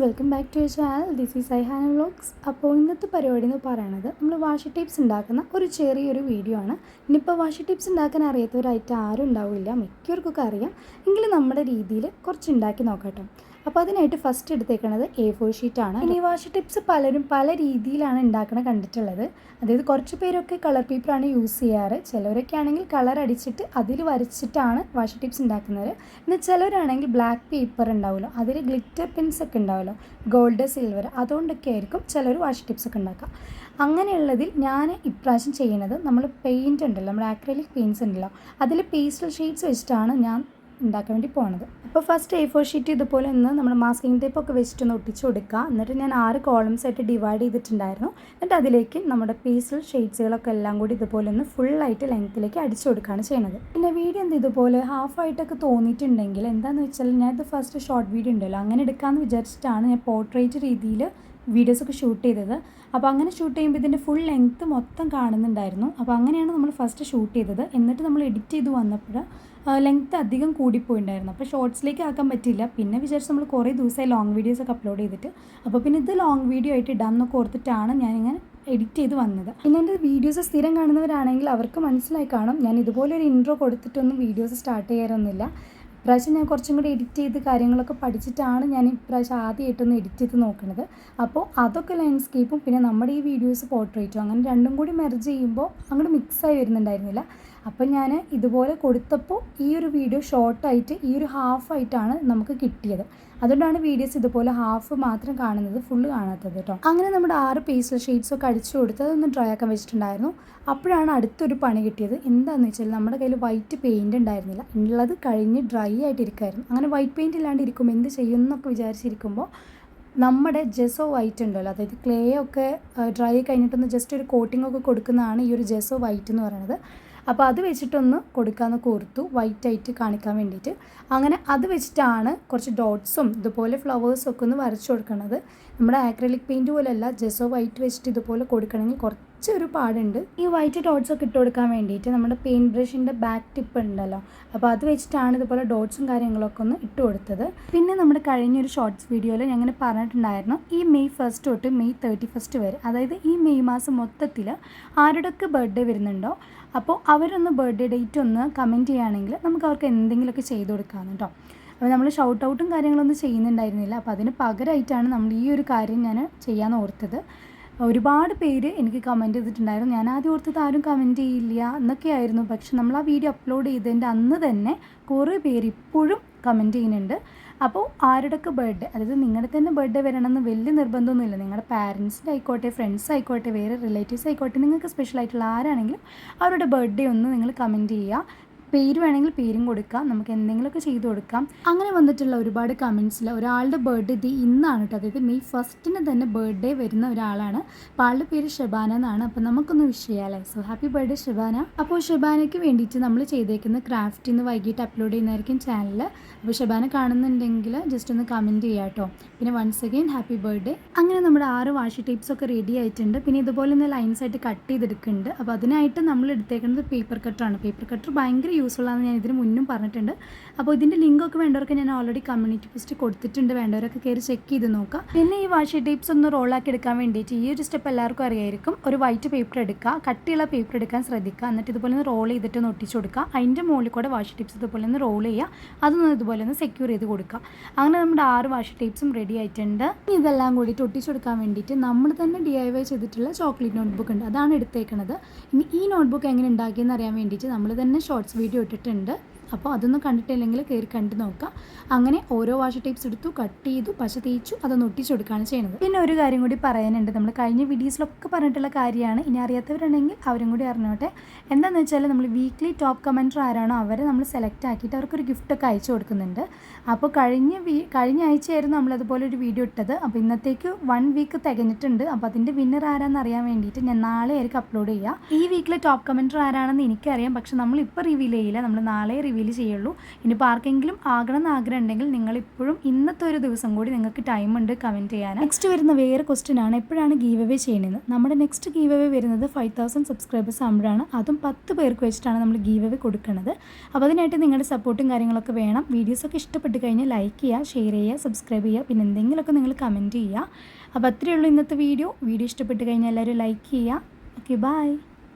Welcome back to your channel. This is Aihana vlogs. അപ്പോൾ ഇന്നത്തെ പരിപാടി എന്ന് പറയുന്നത് നമ്മൾ വാഷി ടേപ്സ് ഉണ്ടാക്കുന്ന ഒരു ചെറിയൊരു വീഡിയോ ആണ്. ഇനിയിപ്പോൾ വാഷി ടേപ്സ് ഉണ്ടാക്കാൻ അറിയാത്തവരായിട്ട് ആരും ഉണ്ടാവില്ല, മിക്കവർക്കൊക്കെ അറിയാം. എങ്കിലും നമ്മുടെ രീതിയിൽ കുറച്ച് ഉണ്ടാക്കി നോക്കട്ടോ. അപ്പോൾ അതിനായിട്ട് ഫസ്റ്റ് എടുത്തേക്കുന്നത് A4 ഷീറ്റാണ്. ഇനി വാഷി ടിപ്സ് പലരും പല രീതിയിലാണ് ഉണ്ടാക്കണ കണ്ടിട്ടുള്ളത്. അതായത് കുറച്ച് പേരൊക്കെ കളർ പേപ്പറാണ് യൂസ് ചെയ്യാറ്. ചിലവരൊക്കെ ആണെങ്കിൽ കളർ അടിച്ചിട്ട് അതിൽ വരച്ചിട്ടാണ് വാഷി ടിപ്സ് ഉണ്ടാക്കുന്നത്. എന്നാൽ ചിലവരാണെങ്കിൽ ബ്ലാക്ക് പേപ്പർ ഉണ്ടാവുമല്ലോ, അതിൽ ഗ്ലിറ്റർ പെൻസ് ഒക്കെ ഉണ്ടാവുമല്ലോ, ഗോൾഡ് സിൽവർ, അതുകൊണ്ടൊക്കെ ആയിരിക്കും ചിലർ വാഷി ടിപ്സ് ഒക്കെ ഉണ്ടാക്കുക. അങ്ങനെയുള്ളതിൽ ഞാൻ ഇപ്രാവശ്യം ചെയ്യുന്നത് നമ്മൾ പെയിൻറ്റ് ഉണ്ടല്ലോ, നമ്മുടെ ആക്രിലിക് പെയിൻറ്റ്സ് ഉണ്ടല്ലോ, അതിൽ പേസ്റ്റൽ ഷെയ്ഡ്സ് വെച്ചിട്ടാണ് ഞാൻ ഉണ്ടാക്കാൻ വേണ്ടി പോകുന്നത്. അപ്പോൾ ഫസ്റ്റ് A4 ഷീറ്റ് ഇതുപോലെ ഒന്ന് നമ്മൾ മാസ്കിംഗ് ടേപ്പൊക്കെ വെച്ചിട്ടൊന്ന് ഒട്ടിച്ച് കൊടുക്കുക. എന്നിട്ട് ഞാൻ 6 കോളംസ് ആയിട്ട് ഡിവൈഡ് ചെയ്തിട്ടുണ്ടായിരുന്നു. എന്നിട്ട് അതിലേക്ക് നമ്മുടെ പേസ്റ്റൽ ഷെയ്ഡ്സുകളൊക്കെ എല്ലാം കൂടി ഇതുപോലെ ഒന്ന് ഫുള്ളായിട്ട് ലെങ്ത്തിലേക്ക് അടിച്ചു കൊടുക്കുകയാണ് ചെയ്യുന്നത്. പിന്നെ വീഡിയോ എന്ത് ഇതുപോലെ ഹാഫായിട്ടൊക്കെ തോന്നിയിട്ടുണ്ടെങ്കിൽ എന്താണെന്ന് വെച്ചാൽ ഞാൻ ഇത് ഫസ്റ്റ് ഷോർട്ട് വീഡിയോ ഉണ്ടല്ലോ, അങ്ങനെ എടുക്കാമെന്ന് വിചാരിച്ചിട്ടാണ് ഞാൻ പോർട്രേറ്റ് രീതിയിൽ വീഡിയോസൊക്കെ ഷൂട്ട് ചെയ്തത്. അപ്പോൾ അങ്ങനെ ഷൂട്ട് ചെയ്യുമ്പോൾ ഇതിൻ്റെ ഫുൾ ലെങ്ത്ത് മൊത്തം കാണുന്നുണ്ടായിരുന്നു. അപ്പോൾ അങ്ങനെയാണ് നമ്മൾ ഫസ്റ്റ് ഷൂട്ട് ചെയ്തത്. എന്നിട്ട് നമ്മൾ എഡിറ്റ് ചെയ്ത് വന്നപ്പോൾ ലെങ്ത്ത് അധികം കൂടിപ്പോയിട്ടുണ്ടായിരുന്നു. അപ്പോൾ ഷോർട്സിലേക്ക് ആക്കാൻ പറ്റില്ല. പിന്നെ വിചാരിച്ച് നമ്മൾ കുറേ ദിവസമായി ലോങ് വീഡിയോസൊക്കെ അപ്ലോഡ് ചെയ്തിട്ട്, അപ്പോൾ പിന്നെ ഇത് ലോങ് വീഡിയോ ആയിട്ട് ഇടാമെന്നൊക്കെ ഓർത്തിട്ടാണ് ഞാനിങ്ങനെ എഡിറ്റ് ചെയ്ത് വന്നത്. പിന്നെ എൻ്റെ വീഡിയോസ് സ്ഥിരം കാണുന്നവരാണെങ്കിൽ അവർക്ക് മനസ്സിലായി കാണും, ഞാൻ ഇതുപോലെ ഒരു ഇൻട്രോ കൊടുത്തിട്ടൊന്നും വീഡിയോസ് സ്റ്റാർട്ട് ചെയ്യാറൊന്നുമില്ല. ഇപ്രാവശ്യം ഞാൻ കുറച്ചും കൂടി എഡിറ്റ് ചെയ്ത് കാര്യങ്ങളൊക്കെ പഠിച്ചിട്ടാണ് ഞാൻ ഇപ്രാവശ്യം ആദ്യമായിട്ടൊന്ന് എഡിറ്റ് ചെയ്ത് നോക്കുന്നത്. അപ്പോൾ അതൊക്കെ ലാൻഡ്സ്കേപ്പും പിന്നെ നമ്മുടെ ഈ വീഡിയോസ് പോർട്രേറ്റും അങ്ങനെ രണ്ടും കൂടി മെർജ് ചെയ്യുമ്പോൾ അങ്ങോട്ട് മിക്സായി വരുന്നുണ്ടായിരുന്നില്ല. അപ്പം ഞാൻ ഇതുപോലെ കൊടുത്തപ്പോൾ ഈ ഒരു വീഡിയോ ഷോർട്ടായിട്ട് ഈ ഒരു ഹാഫായിട്ടാണ് നമുക്ക് കിട്ടിയത്. അതുകൊണ്ടാണ് വീഡിയോസ് ഇതുപോലെ ഹാഫ് മാത്രം കാണുന്നത്, ഫുള്ള് കാണാത്തത് കേട്ടോ. അങ്ങനെ നമ്മുടെ 6 പേസ്റ്റൽ ഷെയ്ഡ്സൊക്കെ അടിച്ചു കൊടുത്ത് അതൊന്ന് ഡ്രൈ ആക്കാൻ വെച്ചിട്ടുണ്ടായിരുന്നു. അപ്പോഴാണ് അടുത്തൊരു പണി കിട്ടിയത്. എന്താണെന്ന് വെച്ചാൽ നമ്മുടെ കയ്യിൽ വൈറ്റ് പെയിൻറ്റ് ഉണ്ടായിരുന്നില്ല, ഉള്ളത് കഴിഞ്ഞ് ഡ്രൈ ആയിട്ടിരിക്കുമായിരുന്നു. അങ്ങനെ വൈറ്റ് പെയിൻറ്റ് ഇല്ലാണ്ട് ഇരിക്കുമ്പോൾ എന്ത് ചെയ്യുമെന്നൊക്കെ വിചാരിച്ചിരിക്കുമ്പോൾ നമ്മുടെ ജെസോ വൈറ്റ് ഉണ്ടല്ലോ, അതായത് ക്ലേ ഒക്കെ ഡ്രൈ കഴിഞ്ഞിട്ടൊന്ന് ജസ്റ്റ് ഒരു കോട്ടിംഗ് ഒക്കെ കൊടുക്കുന്നതാണ് ഈ ഒരു ജെസോ വൈറ്റ് എന്ന് പറയുന്നത്. അപ്പോൾ അത് വെച്ചിട്ടൊന്ന് കൊടുക്കാമെന്നൊക്കെ ഓർത്തു, വൈറ്റായിട്ട് കാണിക്കാൻ വേണ്ടിയിട്ട്. അങ്ങനെ അത് വെച്ചിട്ടാണ് കുറച്ച് ഡോട്ട്സും ഇതുപോലെ ഫ്ലവേഴ്സൊക്കെ ഒന്ന് വരച്ചു കൊടുക്കുന്നത്. നമ്മുടെ ആക്രിലിക് പെയിൻറ്റ് പോലെയല്ല, ജെസോ വൈറ്റ് വെച്ചിട്ട് ഇതുപോലെ കൊടുക്കണമെങ്കിൽ കുറച്ചൊരു പാടുണ്ട്. ഈ വൈറ്റ് ഡോട്ട്സൊക്കെ ഇട്ട് കൊടുക്കാൻ വേണ്ടിയിട്ട് നമ്മുടെ പെയിൻറ്റ് ബ്രഷിൻ്റെ ബാക്ക് ടിപ്പ് ഉണ്ടല്ലോ, അപ്പോൾ അത് വെച്ചിട്ടാണ് ഇതുപോലെ ഡോട്ട്സും കാര്യങ്ങളൊക്കെ ഒന്ന് ഇട്ട് കൊടുത്തത്. പിന്നെ നമ്മുടെ കഴിഞ്ഞൊരു ഷോർട്സ് വീഡിയോയിൽ ഞാൻ അങ്ങനെ പറഞ്ഞിട്ടുണ്ടായിരുന്നു, ഈ മെയ് 1 തൊട്ട് മെയ് 31 വരെ, അതായത് ഈ മെയ് മാസം മൊത്തത്തിൽ ആരുടെയൊക്കെ ബർത്ത്ഡേ വരുന്നുണ്ടോ അപ്പോൾ അവരൊന്ന് ബർത്ത്ഡേ ഡേറ്റ് ഒന്ന് കമൻറ്റ് ചെയ്യുകയാണെങ്കിൽ നമുക്ക് അവർക്ക് എന്തെങ്കിലുമൊക്കെ ചെയ്ത് കൊടുക്കാമെന്ന് കേട്ടോ. അപ്പോൾ നമ്മൾ ഷൗട്ട് ഔട്ടും കാര്യങ്ങളൊന്നും ചെയ്യുന്നുണ്ടായിരുന്നില്ല. അപ്പോൾ അതിന് പകരമായിട്ടാണ് നമ്മൾ ഈ ഒരു കാര്യം ഞാൻ ചെയ്യാൻ ഓർത്തത്. ഒരുപാട് പേര് എനിക്ക് കമൻറ്റ് ചെയ്തിട്ടുണ്ടായിരുന്നു. ഞാൻ ആദ്യം ഓർത്തത് ആരും കമൻറ്റ് ചെയ്യില്ല എന്നൊക്കെയായിരുന്നു. പക്ഷെ നമ്മൾ ആ വീഡിയോ അപ്ലോഡ് ചെയ്തതിൻ്റെ അന്ന് തന്നെ കുറേ പേര് ഇപ്പോഴും കമൻറ്റ് ചെയ്യുന്നുണ്ട്. അപ്പോൾ ആരുടെയൊക്കെ ബർത്ത്ഡേ, അതായത് നിങ്ങളുടെ തന്നെ ബർത്ത്ഡേ വരണമെന്ന് വലിയ നിർബന്ധമൊന്നുമില്ല. നിങ്ങളുടെ പാരൻസിൻ്റെ ആയിക്കോട്ടെ, ഫ്രണ്ട്സ് ആയിക്കോട്ടെ, വേറെ റിലേറ്റീവ്സ് ആയിക്കോട്ടെ, നിങ്ങൾക്ക് സ്പെഷ്യലായിട്ടുള്ള ആരാണെങ്കിലും അവരുടെ ബർത്ത്ഡേ ഒന്ന് നിങ്ങൾ കമൻറ്റ് ചെയ്യുക. പേര് വേണമെങ്കിൽ പേരും കൊടുക്കാം, നമുക്ക് എന്തെങ്കിലുമൊക്കെ ചെയ്ത് കൊടുക്കാം. അങ്ങനെ വന്നിട്ടുള്ള ഒരുപാട് കമൻറ്റ്സിൽ ഒരാളുടെ ബർത്ത്ഡേ ഇന്നാണ് കേട്ടോ, അതായത് മെയ് 1 തന്നെ ബർത്ത്ഡേ വരുന്ന ഒരാളാണ്. അപ്പോൾ ആളുടെ പേര് ഷബാന എന്നാണ്. അപ്പോൾ നമുക്കൊന്ന് വിഷ് ചെയ്യാമല്ലേ. So happy birthday Shabana. അപ്പോൾ ഷബാനയ്ക്ക് വേണ്ടിയിട്ട് നമ്മൾ ചെയ്തേക്കുന്ന ക്രാഫ്റ്റ് ഇന്ന് വൈകിട്ട് അപ്ലോഡ് ചെയ്യുന്നതായിരിക്കും ചാനലിൽ. അപ്പോൾ ഷബാന കാണുന്നുണ്ടെങ്കിൽ ജസ്റ്റ് ഒന്ന് കമൻറ്റ് ചെയ്യാം കേട്ടോ. പിന്നെ വൺസ് അഗെയിൻ ഹാപ്പി ബർത്ത്ഡേ. അങ്ങനെ നമ്മുടെ 6 വാഷി ടേപ്സൊക്കെ റെഡി ആയിട്ടുണ്ട്. പിന്നെ ഇതുപോലെ ഒന്ന് ലൈൻസായിട്ട് കട്ട് ചെയ്തെടുക്കുന്നുണ്ട്. അപ്പോൾ അതിനായിട്ട് നമ്മൾ എടുത്തേക്കുന്നത് പേപ്പർ കട്ടറാണ്. പേപ്പർ കട്ടർ ഭയങ്കര യൂസ്ഫുൾ ആണെന്ന് ഞാൻ ഇതിന് മുന്നും പറഞ്ഞിട്ടുണ്ട്. അപ്പോൾ ഇതിൻ്റെ ലിങ്കൊക്കെ വേണ്ടവർക്ക് ഞാൻ ഓൾറെഡി കമ്മ്യൂണിറ്റി പോസ്റ്റ് കൊടുത്തിട്ടുണ്ട്, വേണ്ടവരൊക്കെ കയറി ചെക്ക് ചെയ്ത് നോക്കാം. പിന്നെ ഈ വാഷി ടേപ്സ് ഒന്ന് റോളാക്കി എടുക്കാൻ വേണ്ടിയിട്ട് ഈ ഒരു സ്റ്റെപ്പ് എല്ലാവർക്കും അറിയായിരിക്കും. ഒരു വൈറ്റ് പേപ്പർ എടുക്കുക, കട്ടിയുള്ള പേപ്പർ എടുക്കാൻ ശ്രദ്ധിക്കുക. എന്നിട്ട് ഇതുപോലെ ഒന്ന് റോൾ ചെയ്തിട്ട് ഒന്ന് ഒട്ടിച്ച് കൊടുക്കുക. അതിൻ്റെ മുകളിൽ കൂടെ വാഷി ടേപ്സ് ഇതുപോലെ ഒന്ന് റോൾ ചെയ്യുക, അതൊന്ന് ഇതുപോലെ ഒന്ന് സെക്യൂർ ചെയ്ത് കൊടുക്കുക. അങ്ങനെ നമ്മുടെ 6 വാഷി ടേപ്സും റെഡി ആയിട്ടുണ്ട്. ഇതെല്ലാം കൂടിയിട്ട് ഒട്ടിച്ച് കൊടുക്കാൻ വേണ്ടിയിട്ട് നമ്മൾ തന്നെ DIY ചെയ്തിട്ടുള്ള ചോക്ലേറ്റ് നോട്ട്ബുക്ക് ഉണ്ട്, അതാണ് എടുത്തേക്കുന്നത്. ഇനി ഈ നോട്ട്ബുക്ക് എങ്ങനെ ഉണ്ടാക്കിയെന്ന് അറിയാൻ വേണ്ടിയിട്ട് നമ്മൾ തന്നെ ഷോർട്സ് വീഡിയോ ഇട്ടിട്ടുണ്ട്. അപ്പോൾ അതൊന്നും കണ്ടിട്ടില്ലെങ്കിൽ കയറി കണ്ടു നോക്കാം. അങ്ങനെ ഓരോ വാഷി ടേപ്സ് എടുത്തു, കട്ട് ചെയ്തു, പശ തേച്ചു, അതൊന്ന് ഒട്ടിച്ചു കൊടുക്കുകയാണ് ചെയ്യുന്നത്. പിന്നെ ഒരു കാര്യം കൂടി പറയാനുണ്ട്, നമ്മൾ കഴിഞ്ഞ വീഡിയോസിലൊക്കെ പറഞ്ഞിട്ടുള്ള കാര്യമാണ്. ഇനി അറിയാത്തവരുണ്ടെങ്കിൽ അവരും കൂടി അറിഞ്ഞോട്ടെ. എന്താണെന്ന് വെച്ചാൽ നമ്മൾ വീക്ക്ലി ടോപ്പ് കമൻറ്റർ ആരാണോ അവരെ നമ്മൾ സെലക്ട് ആക്കിയിട്ട് അവർക്കൊരു ഗിഫ്റ്റൊക്കെ അയച്ചു കൊടുക്കുന്നുണ്ട്. അപ്പോൾ കഴിഞ്ഞ ആഴ്ചയായിരുന്നു നമ്മളതുപോലെ ഒരു വീഡിയോ ഇട്ടത്. അപ്പോൾ ഇന്നത്തേക്ക് 1 വീക്ക് തികഞ്ഞിട്ടുണ്ട്. അപ്പോൾ അതിൻ്റെ വിന്നർ ആരാണെന്ന് അറിയാൻ വേണ്ടിയിട്ട് ഞാൻ നാളെ ആയിരിക്കും അപ്ലോഡ് ചെയ്യുക. ഈ വീക്കിലെ ടോപ്പ് കമൻറ്റർ ആരാണെന്ന് എനിക്കറിയാം, പക്ഷെ നമ്മളിപ്പോൾ റിവീൽ ചെയ്യില്ല, നമ്മൾ നാളെ റിവീൽ സെയിൽ ചെയ്യുള്ളൂ. ഇനിയിപ്പോൾ ആർക്കെങ്കിലും ആകണം എന്ന് ആഗ്രഹം ഉണ്ടെങ്കിൽ നിങ്ങളിപ്പോഴും ഇന്നത്തെ ഒരു ദിവസം കൂടി നിങ്ങൾക്ക് ടൈമുണ്ട് കമൻറ്റ് ചെയ്യാൻ. നെക്സ്റ്റ് വരുന്ന വേറെ ക്വസ്റ്റ്യൻ ആണ്, എപ്പോഴാണ് ഗീവ് അവേ ചെയ്യുന്നത്? നമ്മുടെ നെക്സ്റ്റ് ഗീവ് അവേ വരുന്നത് 5000 സബ്സ്ക്രൈബേഴ്സ് ആകുമ്പോഴാണ്. അതും 10 പേർക്ക് വെച്ചിട്ടാണ് നമ്മൾ ഗീവ് അവേ കൊടുക്കുന്നത്. അപ്പോൾ അതിനായിട്ട് നിങ്ങളുടെ സപ്പോർട്ടും കാര്യങ്ങളൊക്കെ വേണം. വീഡിയോസൊക്കെ ഇഷ്ടപ്പെട്ട് കഴിഞ്ഞാൽ ലൈക്ക് ചെയ്യുക, ഷെയർ ചെയ്യുക, സബ്സ്ക്രൈബ് ചെയ്യുക, പിന്നെ എന്തെങ്കിലുമൊക്കെ നിങ്ങൾ കമൻറ്റ് ചെയ്യുക. അപ്പോൾ അത്രയേ ഉള്ളൂ ഇന്നത്തെ വീഡിയോ. ഇഷ്ടപ്പെട്ട് കഴിഞ്ഞാൽ എല്ലാവരും ലൈക്ക് ചെയ്യുക. Okay, by.